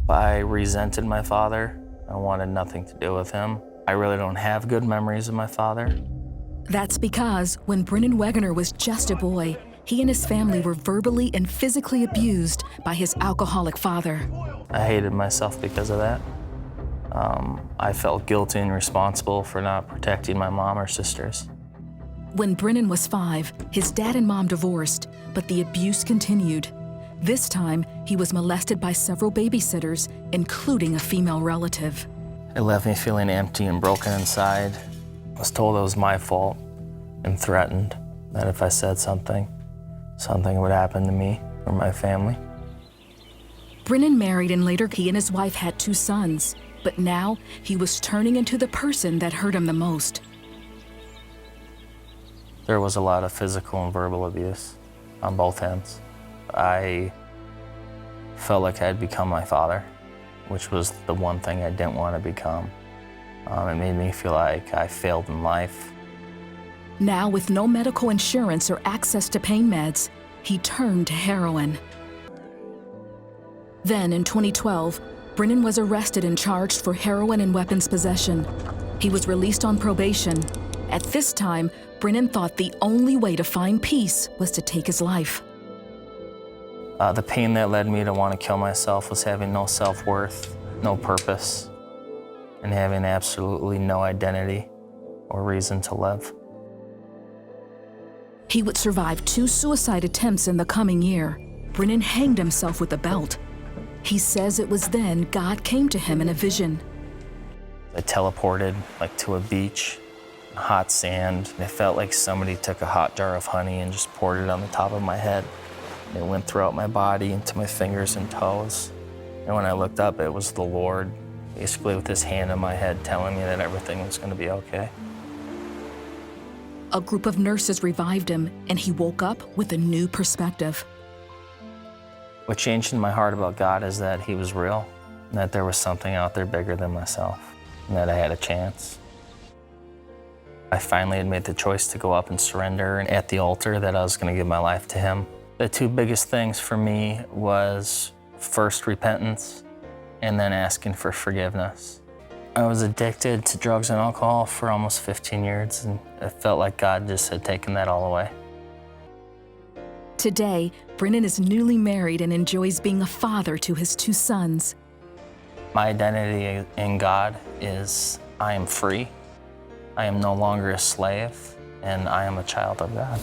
I resented my father. I wanted nothing to do with him. I really don't have good memories of my father. That's because when Brinan Wegener was just a boy, he and his family were verbally and physically abused by his alcoholic father. I hated myself because of that. I felt guilty and responsible for not protecting my mom or sisters. When Brinan was 5, his dad and mom divorced, but the abuse continued. This time, he was molested by several babysitters, including a female relative. It left me feeling empty and broken inside. I was told it was my fault and threatened that if I said something would happen to me or my family. Brinan married, and later he and his wife had 2 sons, but now he was turning into the person that hurt him the most. There was a lot of physical and verbal abuse on both ends. I felt like I had become my father, which was the one thing I didn't want to become. It made me feel like I failed in life. Now, with no medical insurance or access to pain meds, he turned to heroin. Then, in 2012, Brinan was arrested and charged for heroin and weapons possession. He was released on probation. At this time, Brinan thought the only way to find peace was to take his life. The pain that led me to want to kill myself was having no self-worth, no purpose, and having absolutely no identity or reason to live. He would survive 2 suicide attempts in the coming year. Brinan hanged himself with a belt. He says it was then God came to him in a vision. I teleported to a beach, hot sand, and it felt like somebody took a hot jar of honey and just poured it on the top of my head. It went throughout my body, into my fingers and toes. And when I looked up, it was the Lord, basically with his hand on my head, telling me that everything was going to be okay. A group of nurses revived him, and he woke up with a new perspective. What changed in my heart about God is that he was real, and that there was something out there bigger than myself, and that I had a chance. I finally had made the choice to go up and surrender, and at the altar that I was going to give my life to him. The 2 biggest things for me was first repentance and then asking for forgiveness. I was addicted to drugs and alcohol for almost 15 years, and it felt like God just had taken that all away. Today, Brinan is newly married and enjoys being a father to his 2 sons. My identity in God is I am free, I am no longer a slave, and I am a child of God.